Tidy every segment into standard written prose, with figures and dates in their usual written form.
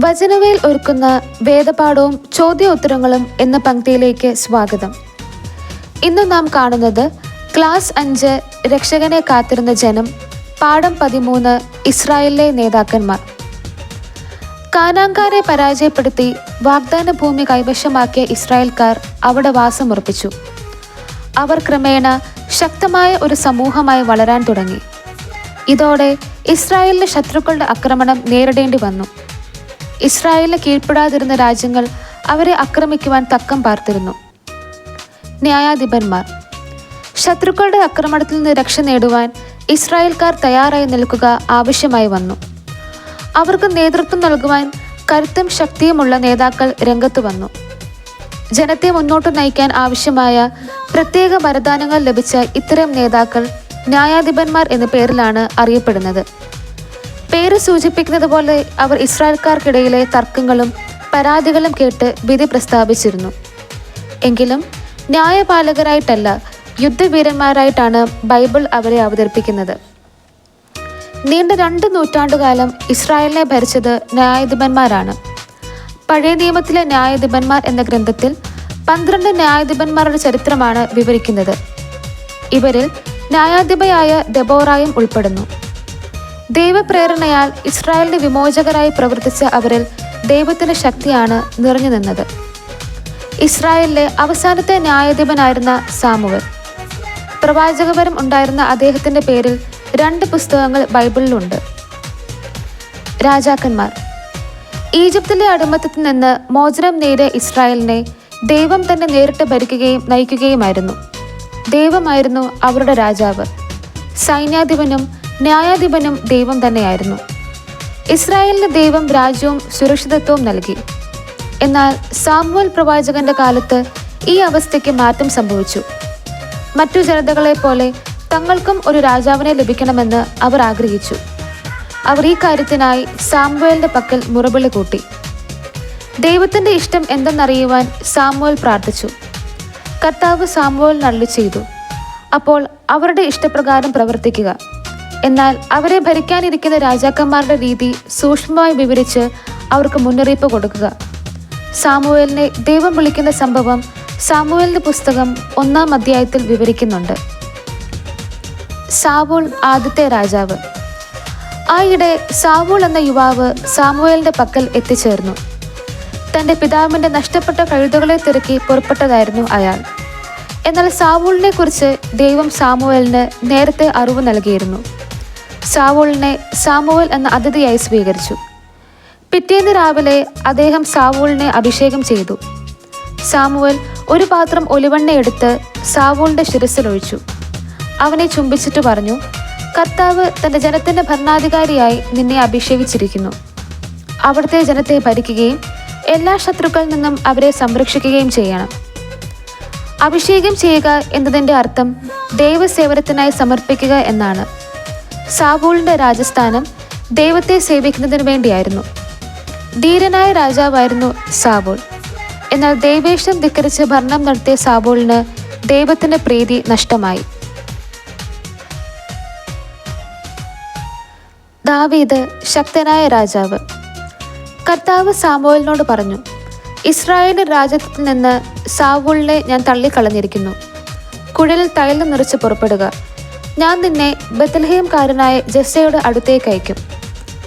വചനവേൽ ഒരുക്കുന്ന വേദപാഠവും ചോദ്യോത്തരങ്ങളും എന്ന പങ്ക്തിയിലേക്ക് സ്വാഗതം. ഇന്ന് നാം കാണുന്നത് ക്ലാസ് 5 രക്ഷകനെ കാത്തിരുന്ന ജനം, പാഠം 13 ഇസ്രായേലിലെ നേതാക്കന്മാർ. കാനാൻകാരെ പരാജയപ്പെടുത്തി വാഗ്ദാന ഭൂമി കൈവശമാക്കിയ ഇസ്രായേൽക്കാർ അവിടെ വാസമുറപ്പിച്ചു. അവർ ക്രമേണ ശക്തമായ ഒരു സമൂഹമായി വളരാൻ തുടങ്ങി. ഇതോടെ ഇസ്രായേലിലെ ശത്രുക്കളുടെ ആക്രമണം നേരിടേണ്ടി വന്നു. ഇസ്രായേലിന് കീഴ്പ്പെടാതിരുന്ന രാജ്യങ്ങൾ അവരെ ആക്രമിക്കുവാൻ തക്കം പാർത്തിരുന്നു. ന്യായാധിപന്മാർ. ശത്രുക്കളുടെ ആക്രമണത്തിൽ നിന്ന് രക്ഷ നേടുവാൻ ഇസ്രായേൽക്കാർ തയ്യാറായി നിൽക്കുക ആവശ്യമായി വന്നു. അവർക്ക് നേതൃത്വം നൽകുവാൻ കരുത്തും ശക്തിയുമുള്ള നേതാക്കൾ രംഗത്ത് വന്നു. ജനത്തെ മുന്നോട്ട് നയിക്കാൻ ആവശ്യമായ പ്രത്യേക വരദാനങ്ങൾ ലഭിച്ച ഇത്തരം നേതാക്കൾ ന്യായാധിപന്മാർ എന്ന പേരിലാണ് അറിയപ്പെടുന്നത്. പേര് സൂചിപ്പിക്കുന്നത് പോലെ അവർ ഇസ്രായേൽക്കാർക്കിടയിലെ തർക്കങ്ങളും പരാതികളും കേട്ട് വിധി പ്രസ്താവിച്ചിരുന്നു. എങ്കിലും ന്യായപാലകരായിട്ടല്ല, യുദ്ധവീരന്മാരായിട്ടാണ് ബൈബിൾ അവരെ അവതരിപ്പിക്കുന്നത്. നീണ്ട 2 നൂറ്റാണ്ടുകാലം ഇസ്രായേലിനെ ഭരിച്ചത് ന്യായാധിപന്മാരാണ്. പഴയ നിയമത്തിലെ ന്യായാധിപന്മാർ എന്ന ഗ്രന്ഥത്തിൽ 12 ന്യായാധിപന്മാരുടെ ചരിത്രമാണ് വിവരിക്കുന്നത്. ഇവരിൽ ന്യായാധിപയായ ദെബോറായും ഉൾപ്പെടുന്നു. ദൈവപ്രേരണയാൽ ഇസ്രായേലിന്റെ വിമോചകരായി പ്രവർത്തിച്ച അവരിൽ ദൈവത്തിന്റെ ശക്തിയാണ് നിറഞ്ഞു നിന്നത്. ഇസ്രായേലിലെ അവസാനത്തെ ന്യായാധിപനായിരുന്ന സാമുവൽ. പ്രവാചകപരം ഉണ്ടായിരുന്ന അദ്ദേഹത്തിന്റെ പേരിൽ 2 പുസ്തകങ്ങൾ ബൈബിളിലുണ്ട്. രാജാക്കന്മാർ. ഈജിപ്തിലെ അടിമത്തത്തിൽ നിന്ന് മോചനം നേടിയ ഇസ്രായേലിനെ ദൈവം തന്നെ നേരിട്ട് ഭരിക്കുകയും നയിക്കുകയുമായിരുന്നു. ദൈവമായിരുന്നു അവരുടെ രാജാവ്. സൈന്യാധിപനും ന്യായാധിപനും ദൈവം തന്നെയായിരുന്നു. ഇസ്രായേലിന് ദൈവം രാജ്യവും സുരക്ഷിതത്വവും നൽകി. എന്നാൽ സാമുവൽ പ്രവാചകന്റെ കാലത്ത് ഈ അവസ്ഥയ്ക്ക് മാറ്റം സംഭവിച്ചു. മറ്റു ജനതകളെ പോലെ തങ്ങൾക്കും ഒരു രാജാവിനെ ലഭിക്കണമെന്ന് അവർ ആഗ്രഹിച്ചു. അവർ ഈ കാര്യത്തിനായി സാമുവേലിന്റെ പക്കൽ മുറവിളി കൂട്ടി. ദൈവത്തിന്റെ ഇഷ്ടം എന്തെന്നറിയുവാൻ സാമുവേൽ പ്രാർത്ഥിച്ചു. കർത്താവ് സാമുവേലിന് അരുളി ചെയ്തു, അപ്പോൾ അവരുടെ ഇഷ്ടപ്രകാരം പ്രവർത്തിക്കുക. എന്നാൽ അവരെ ഭരിക്കാനിരിക്കുന്ന രാജാക്കന്മാരുടെ രീതി സൂക്ഷ്മമായി വിവരിച്ച് അവർക്ക് മുന്നറിയിപ്പ് കൊടുക്കുക. സാമുവേലിനെ ദൈവം വിളിക്കുന്ന സംഭവം സാമുവേലിന്റെ പുസ്തകം 1-ാം അധ്യായത്തിൽ വിവരിക്കുന്നുണ്ട്. സാവൂൾ ആദ്യത്തെ രാജാവ്. ആയിടെ സാവൂൾ എന്ന യുവാവ് സാമുവേലിന്റെ പക്കൽ എത്തിച്ചേർന്നു. തന്റെ പിതാവിന്റെ നഷ്ടപ്പെട്ട കഴുതകളെ തിരക്കി പുറപ്പെട്ടതായിരുന്നു അയാൾ. എന്നാൽ സാവൂളിനെ കുറിച്ച് ദൈവം സാമുവേലിന് നേരത്തെ അറിവ് നൽകിയിരുന്നു. സാവൂളിനെ സാമുവേൽ എന്ന അതിഥിയായി സ്വീകരിച്ചു. പിറ്റേന്ന് രാവിലെ അദ്ദേഹം സാവൂളിനെ അഭിഷേകം ചെയ്തു. സാമുവേൽ ഒരു പാത്രം ഒലിവെണ്ണ എടുത്ത് സാവൂളിന്റെ ശിരസിലൊഴിച്ചു. അവനെ ചുംബിച്ചിട്ട് പറഞ്ഞു, കർത്താവ് തന്റെ ജനത്തിന്റെ ഭരണാധികാരിയായി നിന്നെ അഭിഷേകിച്ചിരിക്കുന്നു. അവിടുത്തെ ജനത്തെ ഭരിക്കുകയും എല്ലാ ശത്രുക്കളിൽ നിന്നും അവരെ സംരക്ഷിക്കുകയും ചെയ്യണം. അഭിഷേകം ചെയ്യുക എന്നതിൻ്റെ അർത്ഥം ദൈവസേവനത്തിനായി സമർപ്പിക്കുക എന്നാണ്. സാവൂളിന്റെ രാജസ്ഥാനം ദൈവത്തെ സേവിക്കുന്നതിന് വേണ്ടിയായിരുന്നു. ധീരനായ രാജാവായിരുന്നു സാവൂൾ. എന്നാൽ ദൈവേഷ്ടം ധിക്കരിച്ച് ഭരണം നടത്തിയ സാവൂളിന് ദൈവത്തിന്റെ പ്രീതി നഷ്ടമായി. ദാവീദ് ശക്തനായ രാജാവ്. കർത്താവ് സാമുവേലിനോട് പറഞ്ഞു, ഇസ്രായേലിന്റെ രാജ്യത്തിൽ നിന്ന് സാവൂളിനെ ഞാൻ തള്ളിക്കളഞ്ഞിരിക്കുന്നു. കുഴലിൽ തൈലം നിറച്ച് പുറപ്പെടുക. ഞാൻ നിന്നെ ബത്ലഹേംകാരനായ ജസ്സയുടെ അടുത്തേക്ക് അയക്കും.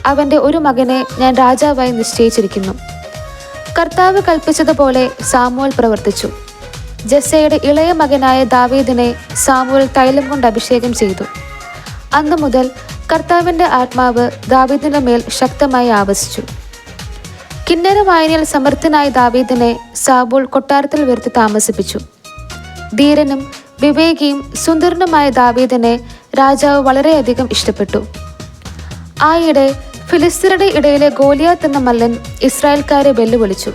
അവന്റെ ഒരു മകനെ ഞാൻ രാജാവായി നിശ്ചയിച്ചിരിക്കുന്നു. കർത്താവ് കൽപ്പിച്ചതുപോലെ സാമുവേൽ പ്രവർത്തിച്ചു. ജസ്സയുടെ ഇളയ മകനായ ദാവീദിനെ സാമുവേൽ തൈലം കൊണ്ട് അഭിഷേകം ചെയ്തു. അന്നു മുതൽ കർത്താവിന്റെ ആത്മാവ് ദാവീദിന്റെ മേൽ ശക്തമായി ആവസിച്ചു. കിന്നര വായനയിൽ സമർത്ഥനായ ദാവീദിനെ സാവൂൾ കൊട്ടാരത്തിൽ വരുത്തി താമസിപ്പിച്ചു. ധീരനും വിവേകിയും സുന്ദരനുമായ ദാവീദിനെ രാജാവ് വളരെയധികം ഇഷ്ടപ്പെട്ടു. ആയിടെ ഫിലിസ്ത്യരുടെ ഇടയിലെ ഗോലിയാത്ത് എന്ന മല്ലൻ ഇസ്രായേൽക്കാരെ വെല്ലുവിളിച്ചു.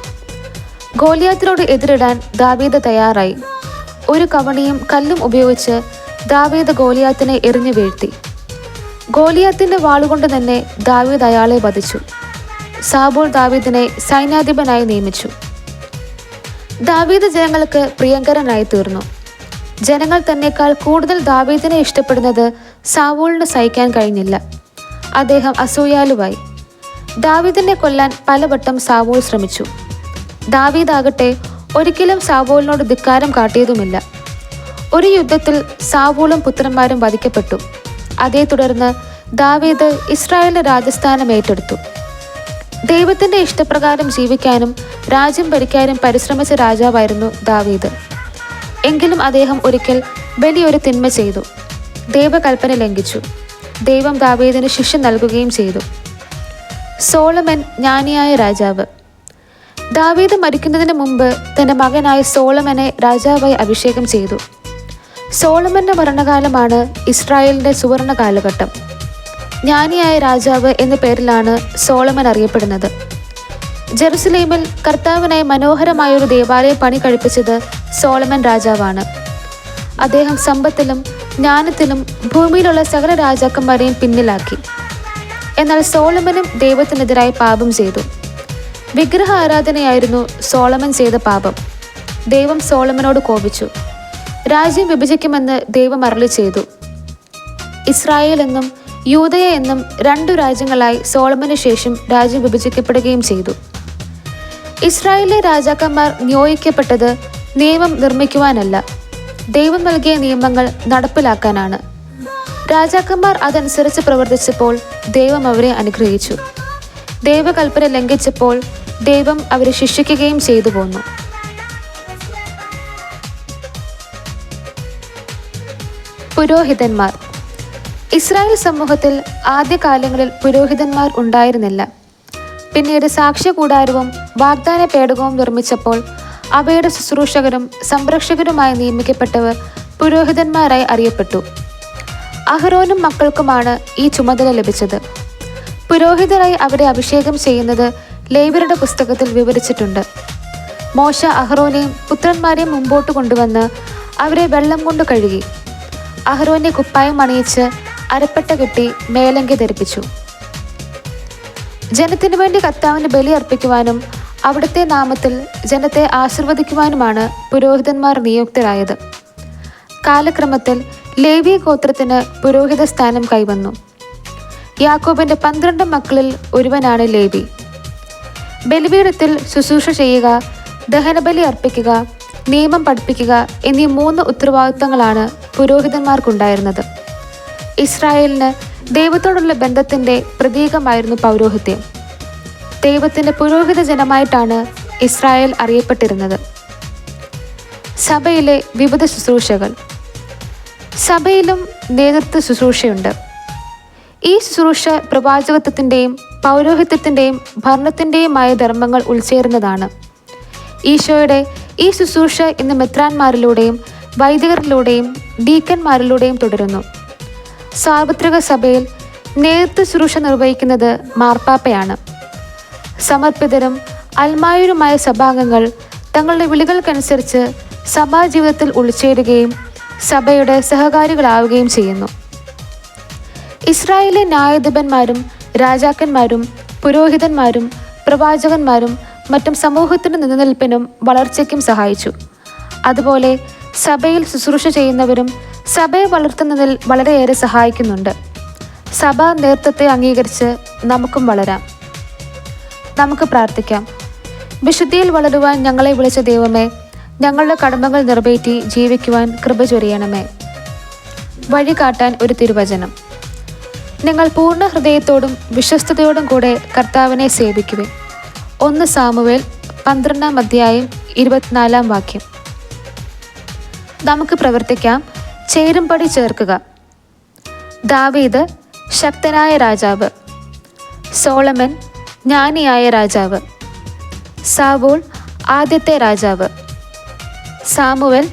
ഗോലിയാത്തിനോട് എതിരിടാൻ ദാവീദ് തയ്യാറായി. ഒരു കവണിയും കല്ലും ഉപയോഗിച്ച് ദാവീദ് ഗോലിയാത്തിനെ എറിഞ്ഞു വീഴ്ത്തി. ഗോലിയാത്തിന്റെ വാളുകൊണ്ട് തന്നെ ദാവീദ് അയാളെ വധിച്ചു. സാവൂൾ ദാവീദിനെ സൈന്യാധിപനായി നിയമിച്ചു. ദാവീദ് ജനങ്ങൾക്ക് പ്രിയങ്കരനായി തീർന്നു. ജനങ്ങൾ തന്നെക്കാൾ കൂടുതൽ ദാവീദിനെ ഇഷ്ടപ്പെടുന്നത് സാവൂളിന് സഹിക്കാൻ കഴിഞ്ഞില്ല. അദ്ദേഹം അസൂയാലുവായി. ദാവീദിനെ കൊല്ലാൻ പലവട്ടം സാവൂൾ ശ്രമിച്ചു. ദാവീദാകട്ടെ ഒരിക്കലും സാവൂളിനോട് ധിക്കാരം കാട്ടിയതുമില്ല. ഒരു യുദ്ധത്തിൽ സാവൂളും പുത്രന്മാരും വധിക്കപ്പെട്ടു. അതേ തുടർന്ന് ദാവീദ് ഇസ്രായേലിന്റെ രാജസ്ഥാനം ഏറ്റെടുത്തു. ദൈവത്തിന്റെ ഇഷ്ടപ്രകാരം ജീവിക്കാനും രാജ്യം ഭരിക്കാനും പരിശ്രമിച്ച രാജാവായിരുന്നു ദാവീദ്. എങ്കിലും അദ്ദേഹം ഒരിക്കൽ വലിയൊരു തിന്മ ചെയ്തു. ദൈവകൽപ്പന ലംഘിച്ചു. ദൈവം ദാവീദിന് ശിക്ഷ നൽകുകയും ചെയ്തു. സോളമൻ ജ്ഞാനിയായ രാജാവ്. ദാവീദ് മരിക്കുന്നതിന് മുമ്പ് തന്റെ മകനായ സോളമനെ രാജാവായി അഭിഷേകം ചെയ്തു. സോളമന്റെ ഭരണകാലമാണ് ഇസ്രായേലിന്റെ സുവർണ കാലഘട്ടം. ജ്ഞാനിയായ രാജാവ് എന്ന പേരിലാണ് സോളമൻ അറിയപ്പെടുന്നത്. ജെറുസലേമിൽ കർത്താവിനായി മനോഹരമായൊരു ദേവാലയം പണി കഴിപ്പിച്ചത് സോളമൻ രാജാവാണ്. അദ്ദേഹം സമ്പത്തിലും ജ്ഞാനത്തിലും ഭൂമിയിലുള്ള സകല രാജാക്കന്മാരെയും പിന്നിലാക്കി. എന്നാൽ സോളമനും ദൈവത്തിനെതിരായി പാപം ചെയ്തു. വിഗ്രഹ ആരാധനയായിരുന്നു സോളമൻ ചെയ്ത പാപം. ദൈവം സോളമനോട് കോപിച്ചു. രാജ്യം വിഭജിക്കുമെന്ന് ദൈവം അരുളി ചെയ്തു. ഇസ്രായേൽ എന്നും യൂദയ എന്നും 2 രാജ്യങ്ങളായി സോളമന് ശേഷം രാജ്യം വിഭജിക്കപ്പെടുകയും ചെയ്തു. ഇസ്രായേലിലെ രാജാക്കന്മാർ നിയോഗിക്കപ്പെട്ടത് നിയമം നിർമ്മിക്കുവാനല്ല, ദൈവം നൽകിയ നിയമങ്ങൾ നടപ്പിലാക്കാനാണ്. രാജാക്കന്മാർ അതനുസരിച്ച് പ്രവർത്തിച്ചപ്പോൾ ദൈവം അവരെ അനുഗ്രഹിച്ചു. ദൈവകൽപ്പന ലംഘിച്ചപ്പോൾ ദൈവം അവരെ ശിക്ഷിക്കുകയും ചെയ്തു പോന്നു. പുരോഹിതന്മാർ. ഇസ്രായേൽ സമൂഹത്തിൽ ആദ്യകാലങ്ങളിൽ പുരോഹിതന്മാർ ഉണ്ടായിരുന്നില്ല. പിന്നീട് സാക്ഷ്യകൂടാരവും വാഗ്ദാന പേടകവും നിർമ്മിച്ചപ്പോൾ അവയുടെ ശുശ്രൂഷകരും സംരക്ഷകരുമായി നിയമിക്കപ്പെട്ടവർ പുരോഹിതന്മാരായി അറിയപ്പെട്ടു. അഹരോനും മക്കൾക്കുമാണ് ഈ ചുമതല ലഭിച്ചത്. പുരോഹിതരായി അവരെ അഭിഷേകം ചെയ്യുന്നത് ലേവ്യരുടെ പുസ്തകത്തിൽ വിവരിച്ചിട്ടുണ്ട്. മോശ അഹരോനെയും പുത്രന്മാരെയും മുമ്പോട്ട് കൊണ്ടുവന്ന് അവരെ വെള്ളം കൊണ്ട് കഴുകി. അഹരോനെ കുപ്പായം അണിയിച്ച് അരപ്പട്ട കെട്ടി മേലങ്കി ധരിപ്പിച്ചു. ജനത്തിനു വേണ്ടി കർത്താവിന് ബലി അർപ്പിക്കുവാനും അവിടുത്തെ നാമത്തിൽ ജനത്തെ ആശീർവദിക്കുവാനുമാണ് പുരോഹിതന്മാർ നിയുക്തരായത്. കാലക്രമത്തിൽ ലേവി ഗോത്രത്തിന് പുരോഹിത സ്ഥാനം കൈവന്നു. യാക്കോബിന്റെ 12 മക്കളിൽ ഒരുവനാണ് ലേവി. ബലിപീഠത്തിൽ ശുശ്രൂഷ ചെയ്യുക, ദഹനബലി അർപ്പിക്കുക, നിയമം പഠിപ്പിക്കുക എന്നീ 3 ഉത്തരവാദിത്തങ്ങളാണ് പുരോഹിതന്മാർക്കുണ്ടായിരുന്നത്. ഇസ്രായേലിന് ദൈവത്തോടുള്ള ബന്ധത്തിന്റെ പ്രതീകമായിരുന്നു പൗരോഹിത്യം. ദൈവത്തിന്റെ പുരോഹിത ജനമായിട്ടാണ് ഇസ്രായേൽ അറിയപ്പെട്ടിരുന്നത്. സഭയിലെ വിവിധ ശുശ്രൂഷകൾ. സഭയിലും നേതൃത്വ ശുശ്രൂഷയുണ്ട്. ഈ ശുശ്രൂഷ പ്രവാചകത്വത്തിൻ്റെയും പൗരോഹിത്യത്തിൻ്റെയും ഭരണത്തിൻ്റെയുമായ ധർമ്മങ്ങൾ ഉൾച്ചേരുന്നതാണ്. ഈശോയുടെ ഈ ശുശ്രൂഷ ഇന്ന് മെത്രാന്മാരിലൂടെയും വൈദികരിലൂടെയും ഡീക്കന്മാരിലൂടെയും തുടരുന്നു. സാർവത്രിക സഭയിൽ നേതൃത്വ ശുശ്രൂഷ നിർവഹിക്കുന്നത് മാർപ്പാപ്പയാണ്. സമർപ്പിതരും അൽമായരുമായ സഭാംഗങ്ങൾ തങ്ങളുടെ വിളികൾക്കനുസരിച്ച് സഭാജീവിതത്തിൽ ഉൾച്ചേരുകയും സഭയുടെ സഹകാരികളാവുകയും ചെയ്യുന്നു. ഇസ്രായേലിലെ ന്യായാധിപന്മാരും രാജാക്കന്മാരും പുരോഹിതന്മാരും പ്രവാചകന്മാരും മറ്റും സമൂഹത്തിൻ്റെ നിലനിൽപ്പിനും വളർച്ചയ്ക്കും സഹായിച്ചു. അതുപോലെ സഭയിൽ ശുശ്രൂഷ ചെയ്യുന്നവരും സഭയെ വളർത്തുന്നതിൽ വളരെയേറെ സഹായിക്കുന്നുണ്ട്. സഭാ നേതൃത്വത്തെ അംഗീകരിച്ച് നമുക്കും വളരാം. നമുക്ക് പ്രാർത്ഥിക്കാം. വിശുദ്ധിയിൽ വളരുവാൻ ഞങ്ങളെ വിളിച്ച ദൈവമേ, ഞങ്ങളുടെ കടമകൾ നിറവേറ്റി ജീവിക്കുവാൻ കൃപ ചൊരിയണമേ. വഴി കാട്ടാൻ ഒരു തിരുവചനം. നിങ്ങൾ പൂർണ്ണ ഹൃദയത്തോടും വിശ്വസ്തയോടും കൂടെ കർത്താവിനെ സേവിക്കുവിൻ. 1 സാമുവേൽ 12-ാം അധ്യായം 24-ാം വാക്യം. നമുക്ക് പ്രവർത്തിക്കാം. ചേരുംപടി ചേർക്കുക. ദാവീദ് ശക്തനായ രാജാവ്. സോളമൻ ജ്ഞാനിയായ രാജാവ്. സാവൂൾ ആദ്യത്തെ രാജാവ്. സാമുവൽ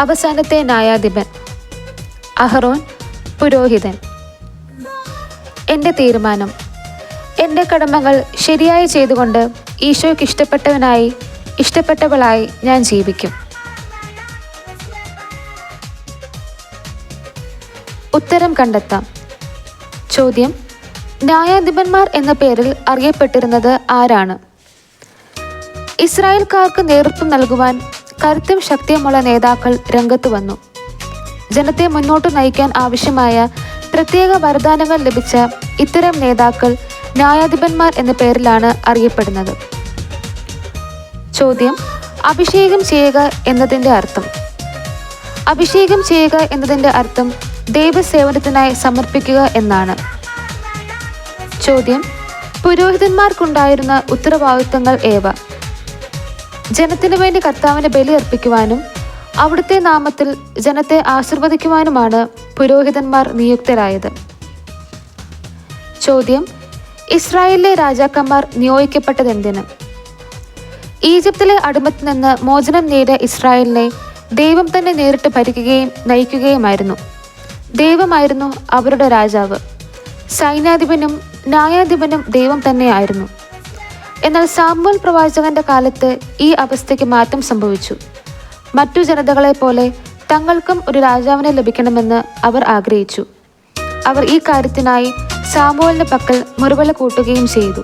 അവസാനത്തെ ന്യായാധിപൻ. അഹറോൻ പുരോഹിതൻ. എൻ്റെ തീരുമാനം. എൻ്റെ കടമകൾ ശരിയായി ചെയ്തുകൊണ്ട് ഈശോയ്ക്ക് ഇഷ്ടപ്പെട്ടവളായി ഞാൻ ജീവിക്കും. ഉത്തരം കണ്ടെത്താം. ചോദ്യം: ന്യായാധിപന്മാർ എന്ന പേരിൽ അറിയപ്പെട്ടിരുന്നത് ആരാണ്? ഇസ്രായേൽക്കാർക്ക് നേതൃത്വം നൽകുവാൻ കരുത്തും ശക്തിയുമുള്ള നേതാക്കൾ രംഗത്ത് വന്നു. ജനത്തെ മുന്നോട്ട് നയിക്കാൻ ആവശ്യമായ പ്രത്യേക വരദാനങ്ങൾ ലഭിച്ച ഇത്തരം നേതാക്കൾ ന്യായാധിപന്മാർ എന്ന പേരിലാണ് അറിയപ്പെടുന്നത്. ചോദ്യം: അഭിഷേകം ചെയ്യുക എന്നതിൻ്റെ അർത്ഥം. അഭിഷേകം ചെയ്യുക എന്നതിൻ്റെ അർത്ഥം ദൈവസേവനത്തിനായി സമർപ്പിക്കുക എന്നാണ്. ചോദ്യം: പുരോഹിതന്മാർക്കുണ്ടായിരുന്ന ഉത്തരവാദിത്തങ്ങൾ ഏവ? ജനത്തിനു വേണ്ടി കർത്താവിന് ബലി അർപ്പിക്കുവാനും അവിടുത്തെ നാമത്തിൽ ജനത്തെ ആശീർവദിക്കുവാനുമാണ് പുരോഹിതന്മാർ നിയുക്തരായത്. ചോദ്യം: ഇസ്രായേലിലെ രാജാക്കന്മാർ നിയോഗിക്കപ്പെട്ടതെന്തിന്? ഈജിപ്തിലെ അടിമത്തിൽ നിന്ന് മോചനം നേടിയ ഇസ്രായേലിനെ ദൈവം തന്നെ നേരിട്ട് ഭരിക്കുകയും നയിക്കുകയുമായിരുന്നു. ദൈവമായിരുന്നു അവരുടെ രാജാവ്. സൈന്യാധിപനും ന്യായാധിപനും ദൈവം തന്നെയായിരുന്നു. എന്നാൽ സാമുവേൽ പ്രവാചകന്റെ കാലത്ത് ഈ അവസ്ഥയ്ക്ക് മാറ്റം സംഭവിച്ചു. മറ്റു ജനതകളെ പോലെ തങ്ങൾക്കും ഒരു രാജാവിനെ ലഭിക്കണമെന്ന് അവർ ആഗ്രഹിച്ചു. അവർ ഈ കാര്യത്തിനായി സാമുവേലിന്റെ പക്കൽ മുറവിളി കൂട്ടുകയും ചെയ്തു.